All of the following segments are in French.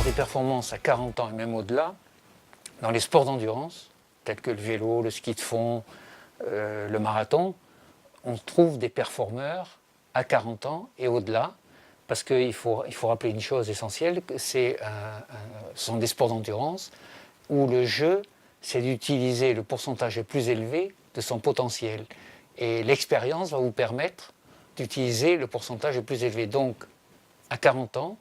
des performances à 40 ans et même au-delà, dans les sports d'endurance, tels que le vélo, le ski de fond, le marathon, on trouve des performeurs à 40 ans et au-delà, parce qu'il faut rappeler une chose essentielle, ce sont des sports d'endurance où le jeu, c'est d'utiliser le pourcentage le plus élevé de son potentiel. Et l'expérience va vous permettre d'utiliser le pourcentage le plus élevé. Donc, à 40 ans,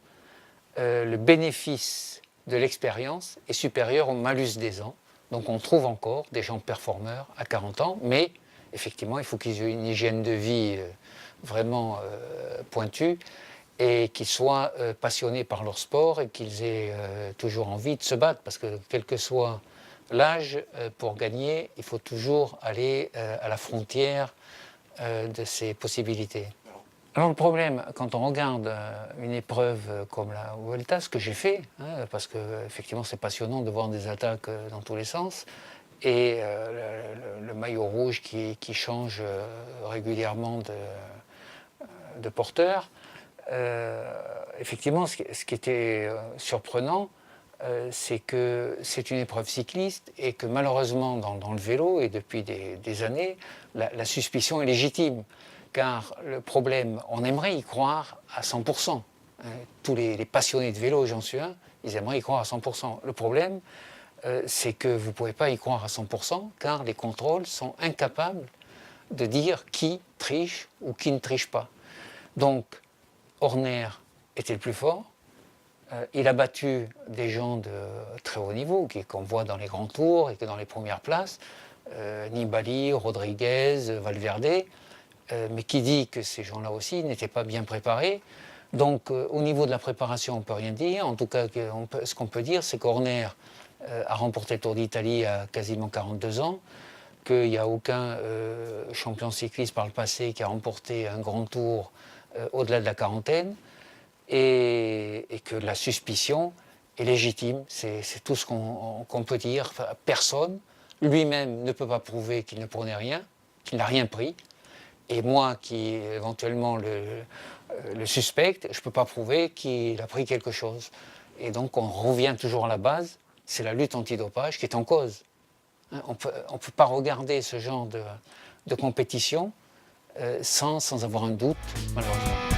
le bénéfice de l'expérience est supérieur au malus des ans. Donc on trouve encore des gens performeurs à 40 ans, mais effectivement, il faut qu'ils aient une hygiène de vie vraiment pointue et qu'ils soient passionnés par leur sport et qu'ils aient toujours envie de se battre, parce que quel que soit l'âge, pour gagner, il faut toujours aller à la frontière de ses possibilités. Alors le problème, quand on regarde une épreuve comme la Vuelta, ce que j'ai fait, parce que effectivement c'est passionnant de voir des attaques dans tous les sens, et le maillot rouge qui change régulièrement de porteur, effectivement ce qui était surprenant, c'est que c'est une épreuve cycliste et que malheureusement dans le vélo, et depuis des années, la suspicion est légitime. Car le problème, on aimerait y croire à 100%. Tous les passionnés de vélo, j'en suis un, ils aimeraient y croire à 100%. Le problème, c'est que vous ne pouvez pas y croire à 100%, car les contrôles sont incapables de dire qui triche ou qui ne triche pas. Donc, Horner était le plus fort. Il a battu des gens de très haut niveau, qu'on voit dans les grands tours et que dans les premières places. Nibali, Rodriguez, Valverde. Mais qui dit que ces gens-là aussi n'étaient pas bien préparés. Donc au niveau de la préparation, on ne peut rien dire. En tout cas, ce qu'on peut dire, c'est qu'Horner a remporté le Tour d'Italie à quasiment 42 ans, qu'il n'y a aucun champion cycliste par le passé qui a remporté un grand tour au-delà de la quarantaine, et que la suspicion est légitime. C'est tout ce qu'on peut dire. Enfin, personne, lui-même, ne peut pas prouver qu'il ne prenait rien, qu'il n'a rien pris. Et moi, qui éventuellement le suspecte, je ne peux pas prouver qu'il a pris quelque chose. Et donc on revient toujours à la base, c'est la lutte antidopage qui est en cause. On ne peut pas regarder ce genre de compétition sans avoir un doute, malheureusement.